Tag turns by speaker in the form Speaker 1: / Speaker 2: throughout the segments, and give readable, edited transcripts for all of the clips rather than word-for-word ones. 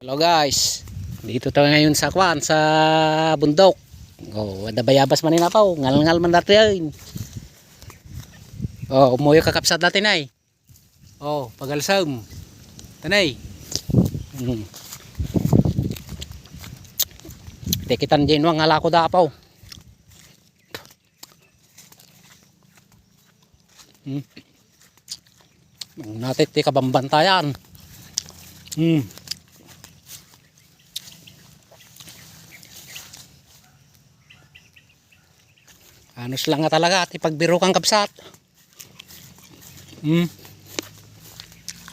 Speaker 1: Hello guys, dito tayo ngayon sa kwan, sa bundok. Oh, ada bayabas man na pa, ngal-ngal man dati yun. Oh, umuyo kakapsat dati na eh. Oh, pagalsam. Tanay. Tekitan din wang alako da pa. Natit ti kabambantayan. Anos lang nga talaga at ipagbiro kang kapsat.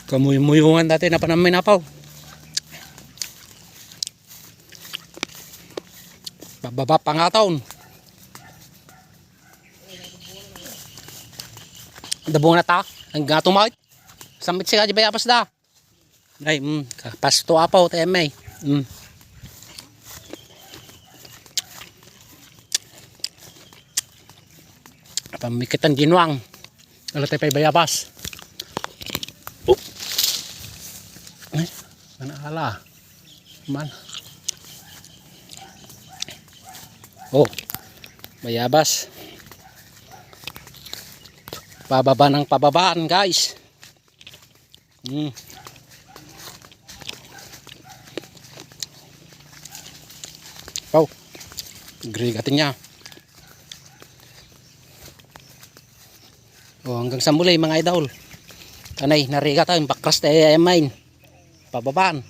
Speaker 1: Kamuy-muyungan dati na panamay na pa. Bababa pa nga taon. Dabong na ta. Ang gato mawit. Samit siya di bayapas da. Ay, kapasto apaw tayo may. Pamikitan ginwang. Ano tayo pa bayabas. Oh. Ay, manala. Man. Oh. Bayabas. Pababa ng pababaan, guys. Oh. Grigatin niya. Oh, hanggang sa muli mga idol. Tanay, nariga tayo, bakras tayo ay main. Pababaan.